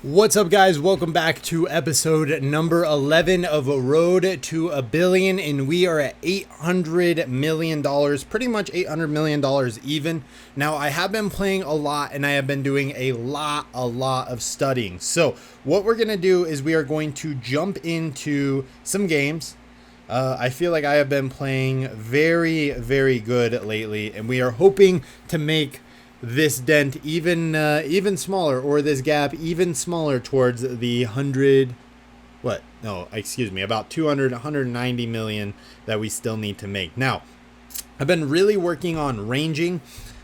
What's up, guys? Welcome back to episode number 11 of A Road to a Billion, and we are at $800 million, pretty much $800 million even. Now, I have been playing a lot, and I have been doing a lot of studying. So what we're going to do is we are going to jump into some games. I feel like I have been playing very good lately, and we are hoping to make this dent even smaller, or this gap even smaller towards the about 190 million that we still need to make. Now, I've been really working on ranging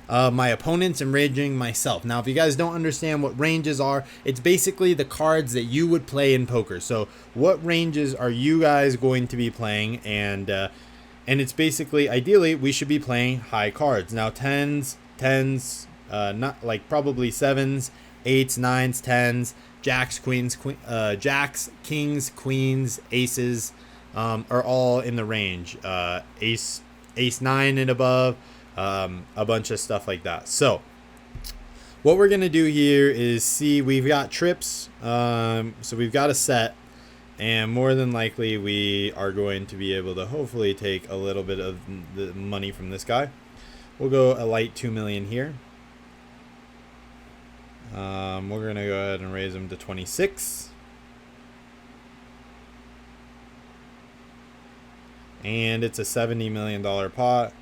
my opponents and ranging myself. Now, if you guys don't understand what ranges are, it's basically the cards that you would play in poker. So what ranges are you guys going to be playing? And it's basically, ideally, we should be playing high cards. Now, tens, not like probably sevens, eights, nines, tens, jacks, kings, queens, aces, are all in the range. Ace 9 and above, a bunch of stuff like that. So what we're gonna do here is see, we've got trips, so we've got a set, and more than likely we are going to be able to hopefully take a little bit of the money from this guy. We'll go a light 2 million here. We're going to go ahead and raise him to 26. And it's a $70 million pot.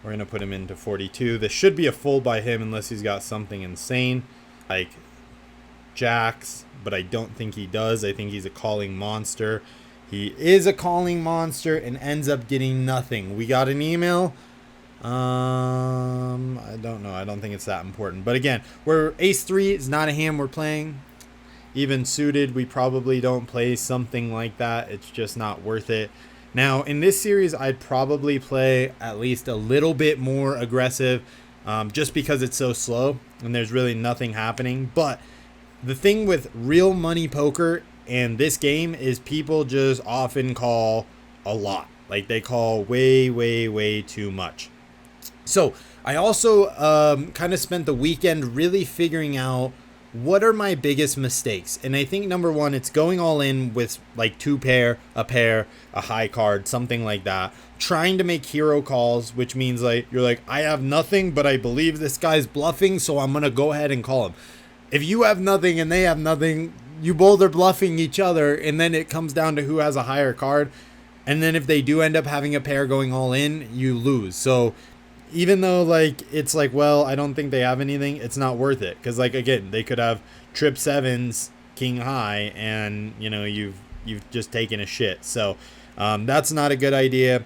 We're going to put him into 42. This should be a fold by him unless he's got something insane like jacks, but I don't think he does. I think he's a calling monster. He is a calling monster and ends up getting nothing. We got an email. I don't know. I don't think it's that important. But again, ace 3 is not a hand we're playing. Even suited, we probably don't play something like that. It's just not worth it. Now, in this series, I'd probably play at least a little bit more aggressive, just because it's so slow and there's really nothing happening. But the thing with real money poker and this game is people just often call a lot. Like, they call way too much. So I also kind of spent the weekend really figuring out what are my biggest mistakes. And I think number one, it's going all in with like a pair, a high card, something like that. Trying to make hero calls, which means like you're like, I have nothing, but I believe this guy's bluffing, so I'm going to go ahead and call him. If you have nothing and they have nothing, you both are bluffing each other, and then it comes down to who has a higher card. And then if they do end up having a pair going all in, you lose. So even though like it's like, well, I don't think they have anything, it's not worth it, because like, again, they could have trip sevens, king high, and you know you've just taken a shit. So that's not a good idea.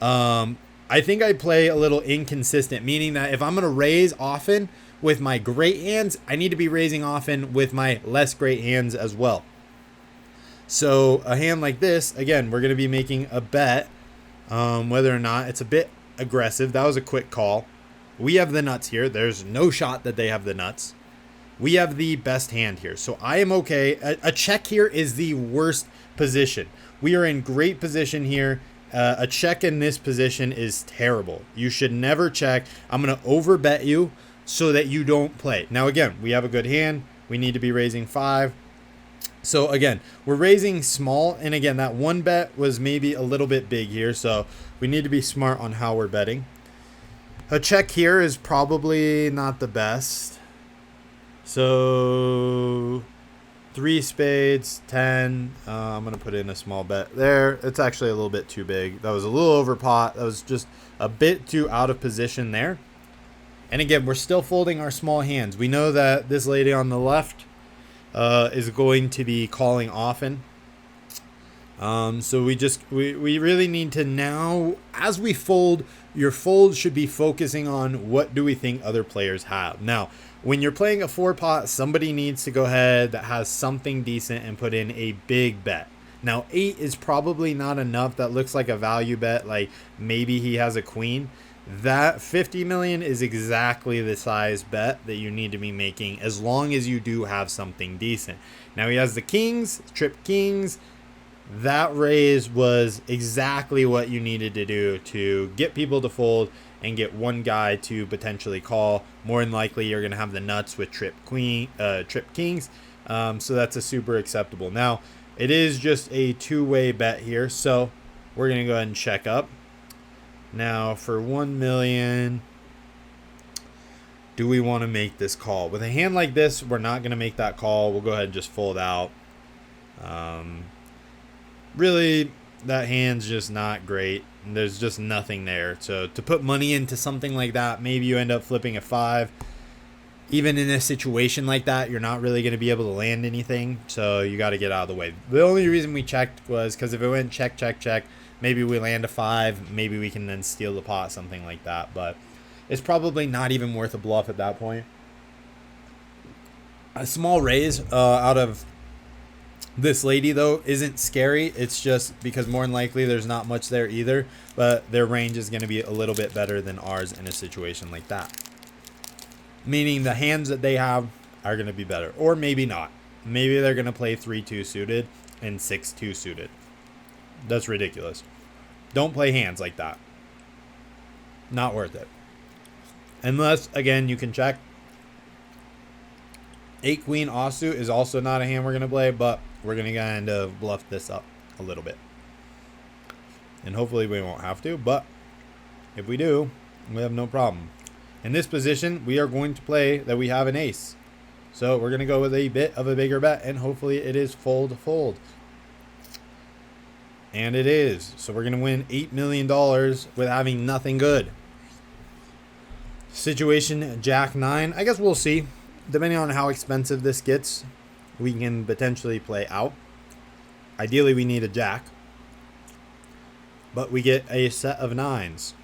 I think I play a little inconsistent, meaning that if I'm gonna raise often with my great hands, I need to be raising often with my less great hands as well. So a hand like this, again, we're gonna be making a bet, whether or not it's a bit aggressive. That was a quick call. We have the nuts here. There's no shot that they have the nuts. We have the best hand here, so I am okay. A check here is the worst position. We are in great position here. A check in this position is terrible. You should never check. I'm going to overbet you so that you don't play. Now, again, we have a good hand. We need to be raising 5. So again, we're raising small, and again, that one bet was maybe a little bit big here, so we need to be smart on how we're betting. A check here is probably not the best. So 3 spades, 10. I'm going to put in a small bet there. It's actually a little bit too big. That was a little over pot. That was just a bit too out of position there. And again, we're still folding our small hands. We know that this lady on the left is going to be calling often. So we really need to now, as we fold, your fold should be focusing on what do we think other players have. Now, when you're playing a 4-pot, somebody needs to go ahead that has something decent and put in a big bet. Now, 8 is probably not enough. That looks like a value bet, like maybe he has a queen. That 50 million is exactly the size bet that you need to be making, as long as you do have something decent. Now, he has the kings, trip kings. That raise was exactly what you needed to do to get people to fold and get one guy to potentially call. More than likely, you're going to have the nuts with trip kings. So that's a super acceptable. Now, it is just a two-way bet here, so we're going to go ahead and check up. Now, for 1 million, do we want to make this call? With a hand like this, we're not going to make that call. We'll go ahead and just fold out. Really, that hand's just not great. There's just nothing there. So to put money into something like that, maybe you end up flipping a 5. Even in a situation like that, you're not really going to be able to land anything. So you got to get out of the way. The only reason we checked was because if it went check, check, check, maybe we land a 5. Maybe we can then steal the pot, something like that. But it's probably not even worth a bluff at that point. A small raise out of this lady, though, isn't scary. It's just because more than likely there's not much there either. But their range is going to be a little bit better than ours in a situation like that. Meaning the hands that they have are going to be better. Or maybe not. Maybe they're going to play 3-2 suited and 6-2 suited. That's ridiculous. Don't play hands like that. Not worth it. Unless, again, you can check. 8 queen offsuit is also not a hand we're going to play, but we're going to kind of bluff this up a little bit. And hopefully we won't have to, but if we do, we have no problem. In this position, we are going to play that we have an ace. So we're going to go with a bit of a bigger bet, and hopefully it is fold. And it is. So we're going to win $8 million with having nothing good. Situation Jack 9. I guess we'll see. Depending on how expensive this gets, we can potentially play out. Ideally, we need a jack. But we get a set of 9s.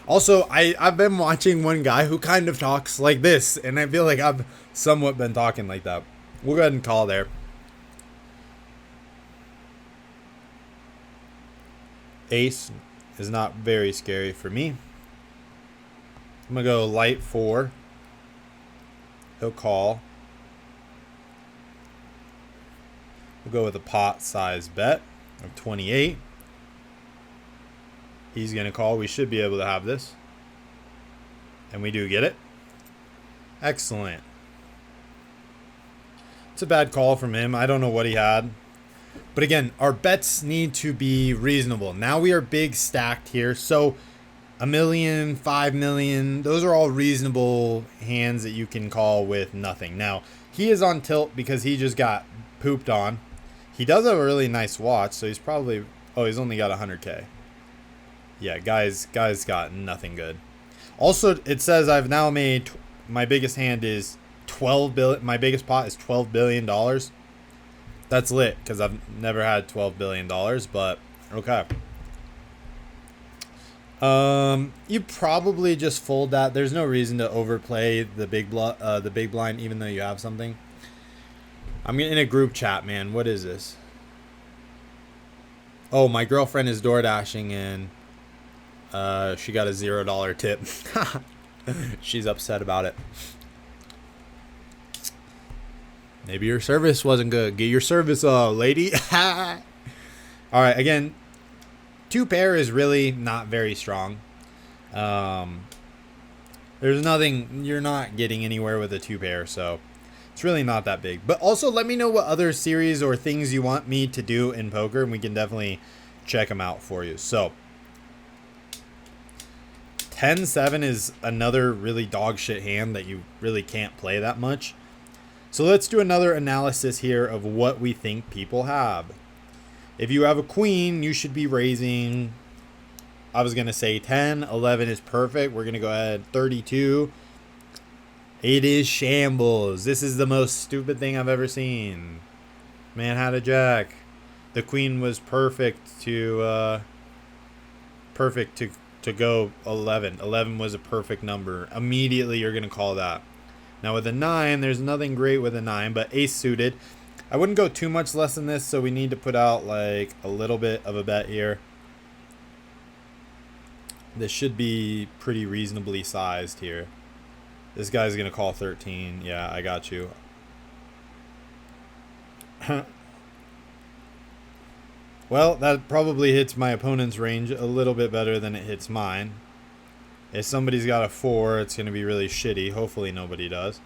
Also, I've been watching one guy who kind of talks like this, and I feel like I've somewhat been talking like that. We'll go ahead and call there. Ace is not very scary for me. I'm going to go light 4. He'll call. We'll go with a pot size bet of 28. He's going to call. We should be able to have this. And we do get it. Excellent. It's a bad call from him. I don't know what he had. But again, our bets need to be reasonable. Now we are big stacked here. So $1 million, $5 million, those are all reasonable hands that you can call with nothing. Now, he is on tilt because he just got pooped on. He does have a really nice watch, so he's probably... Oh, he's only got 100K. Yeah, guys got nothing good. Also, it says I've now made... My biggest hand is 12 billion. My biggest pot is $12 billion. That's lit, because I've never had $12 billion, but okay. You probably just fold that. There's no reason to overplay the big blind, even though you have something. I'm in a group chat, man. What is this? Oh, my girlfriend is door dashing and she got a $0 tip. She's upset about it. Maybe your service wasn't good. Get your service up, lady. All right, again, 2 pair is really not very strong. There's nothing, you're not getting anywhere with a 2 pair, so it's really not that big. But also let me know what other series or things you want me to do in poker, and we can definitely check them out for you. So 10-7 is another really dog shit hand that you really can't play that much. So let's do another analysis here of what we think people have. If you have a queen, you should be raising, I was going to say 10. 11 is perfect. We're going to go ahead 32. It is shambles. This is the most stupid thing I've ever seen. Man had a jack. The queen was perfect to go 11. 11 was a perfect number. Immediately you're going to call that. Now with a 9, there's nothing great with a 9, but ace suited. I wouldn't go too much less than this, so we need to put out like a little bit of a bet here. This should be pretty reasonably sized here. This guy's going to call 13. Yeah, I got you. Well, that probably hits my opponent's range a little bit better than it hits mine. If somebody's got a 4, it's going to be really shitty. Hopefully nobody does.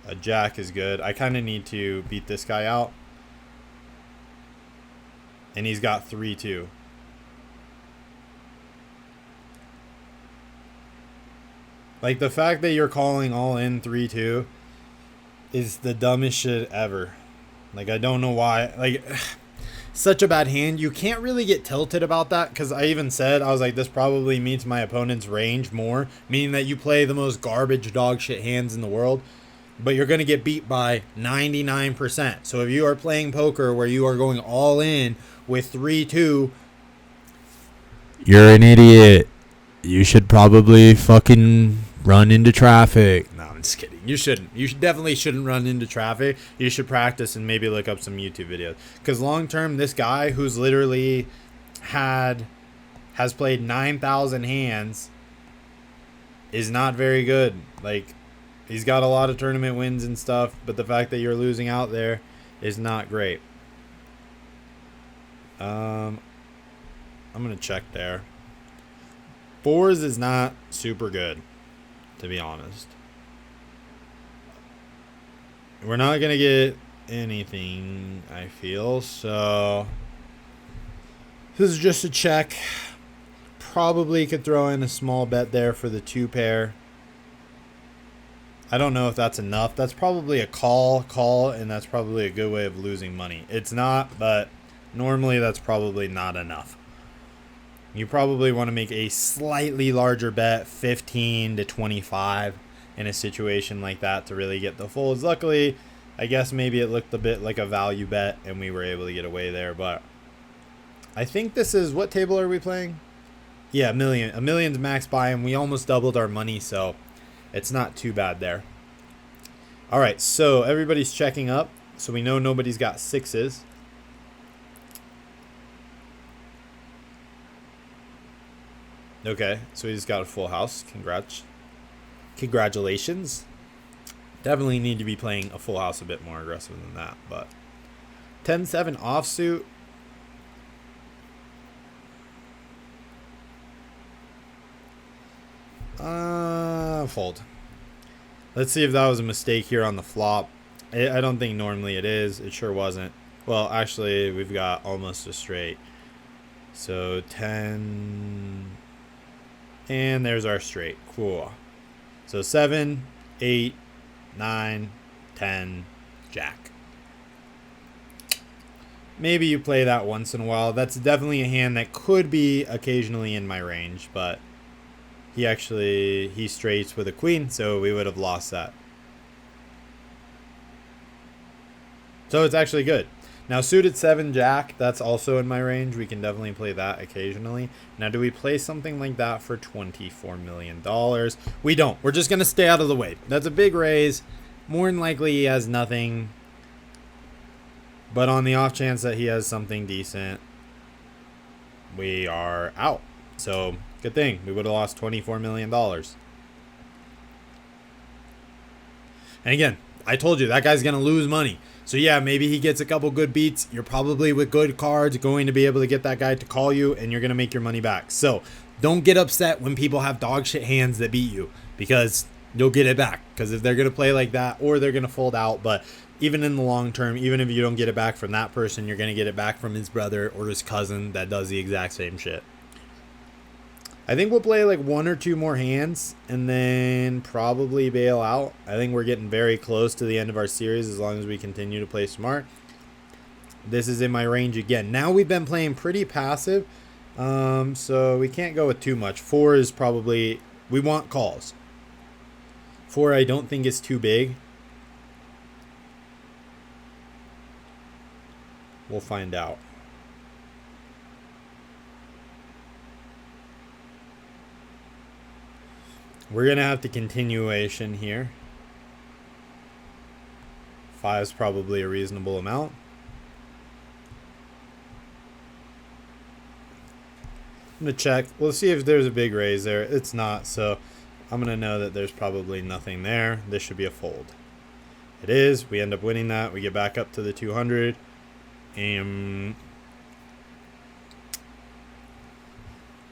A jack is good. I kind of need to beat this guy out. And he's got 3-2. Like, the fact that you're calling all in 3-2 is the dumbest shit ever. Like, I don't know why. Like, such a bad hand. You can't really get tilted about that, because I even said, I was like, this probably meets my opponent's range more, meaning that you play the most garbage dog shit hands in the world, but you're going to get beat by 99%. So if you are playing poker where you are going all in with 3-2, you're an idiot. You should probably fucking run into traffic. No, I'm just kidding. You shouldn't. You definitely shouldn't run into traffic. You should practice and maybe look up some YouTube videos. Because long term, this guy who's literally has played 9,000 hands is not very good. Like, he's got a lot of tournament wins and stuff, but the fact that you're losing out there is not great. I'm going to check there. Fours is not super good, to be honest. We're not going to get anything, I feel. So this is just a check. Probably could throw in a small bet there for the 2 pair. I don't know if that's enough. That's probably a call, and that's probably a good way of losing money. It's not, but normally that's probably not enough. You probably want to make a slightly larger bet, 15 to 25, in a situation like that to really get the folds. Luckily, I guess maybe it looked a bit like a value bet and we were able to get away there. But I think this is, what table are we playing? Yeah, a million. A million's max buy, and we almost doubled our money, so it's not too bad there. All right, so everybody's checking up, so we know nobody's got sixes. Okay, so he's got a full house. Congratulations. Definitely need to be playing a full house a bit more aggressive than that. But 10-7 offsuit. Fold. Let's see if that was a mistake here on the flop. I don't think normally it is. It sure wasn't. Well, actually, we've got almost a straight. So 10... And there's our straight. Cool. So 7, 8, 9, 10, jack. Maybe you play that once in a while. That's definitely a hand that could be occasionally in my range, but he straights with a queen, so we would have lost that. So it's actually good. Now, suited 7 jack, that's also in my range. We can definitely play that occasionally. Now, do we play something like that for $24 million? We don't. We're just going to stay out of the way. That's a big raise. More than likely, he has nothing. But on the off chance that he has something decent, we are out. So, good thing. We would have lost $24 million. And again, I told you, that guy's going to lose money. So yeah, maybe he gets a couple good beats. You're probably with good cards going to be able to get that guy to call you, and you're going to make your money back. So don't get upset when people have dog shit hands that beat you, because you'll get it back. Because if they're going to play like that, or they're going to fold out, but even in the long term, even if you don't get it back from that person, you're going to get it back from his brother or his cousin that does the exact same shit. I think we'll play like 1 or 2 more hands and then probably bail out. I think we're getting very close to the end of our series as long as we continue to play smart. This is in my range again. Now we've been playing pretty passive, so we can't go with too much. 4 is probably, we want calls. 4 I don't think is too big. We'll find out. We're going to have the continuation here. 5 is probably a reasonable amount. I'm going to check. We'll see if there's a big raise there. It's not, so I'm going to know that there's probably nothing there. This should be a fold. It is. We end up winning that. We get back up to the 200. And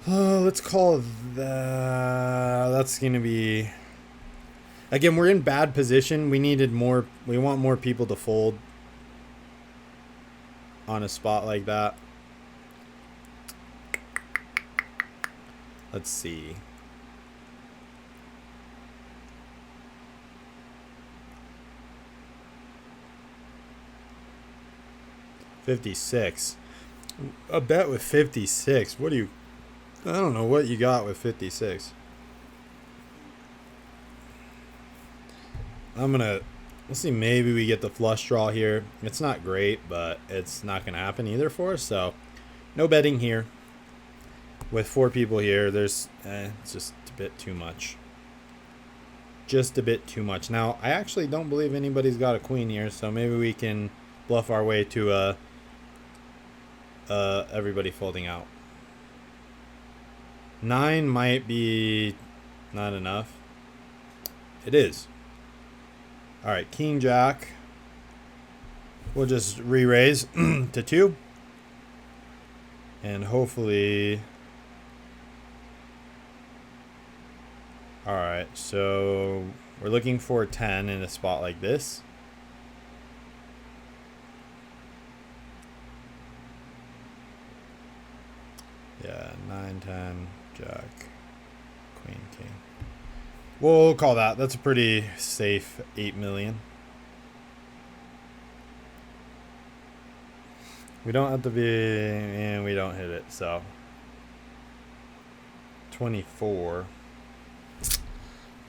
let's call that. That's going to be. Again, we're in bad position. We want more people to fold on a spot like that. Let's see. $56. A bet with 56. What do you... I don't know what you got with 56. Let's see, maybe we get the flush draw here. It's not great, but it's not going to happen either for us. So, no betting here. With 4 people here, it's just a bit too much. Just a bit too much. Now, I actually don't believe anybody's got a queen here, so maybe we can bluff our way to everybody folding out. 9 might be not enough. It is. All right, king jack. We'll just re-raise to 2. And hopefully... All right, so we're looking for a 10 in a spot like this. Yeah, 9, 10, jack, queen, king. We'll call that. That's a pretty safe 8 million. We don't have to be, and we don't hit it, so 24.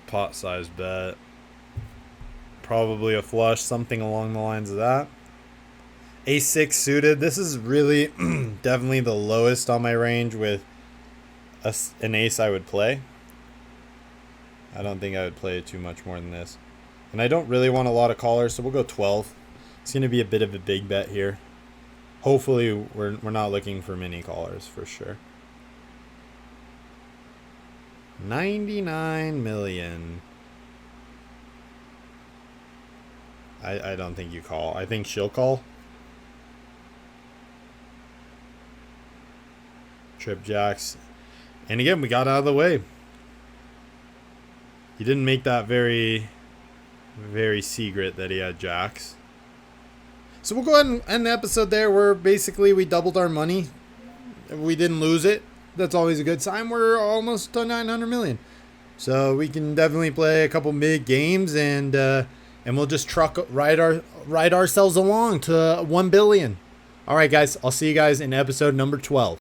Pot size bet. Probably a flush, something along the lines of that. A6 suited. This is really definitely the lowest on my range with an ace I would play. I don't think I would play too much more than this. And I don't really want a lot of callers, so we'll go 12. It's going to be a bit of a big bet here. Hopefully we're not looking for many callers for sure. 99 million. I don't think you call. I think she'll call. Trip jacks. And again, we got out of the way. He didn't make that very secret that he had jacks. So we'll go ahead and end the episode there where basically we doubled our money. We didn't lose it. That's always a good sign. We're almost to 900 million. So we can definitely play a couple big games and we'll just ride ourselves along to 1 billion. All right, guys. I'll see you guys in episode number 12.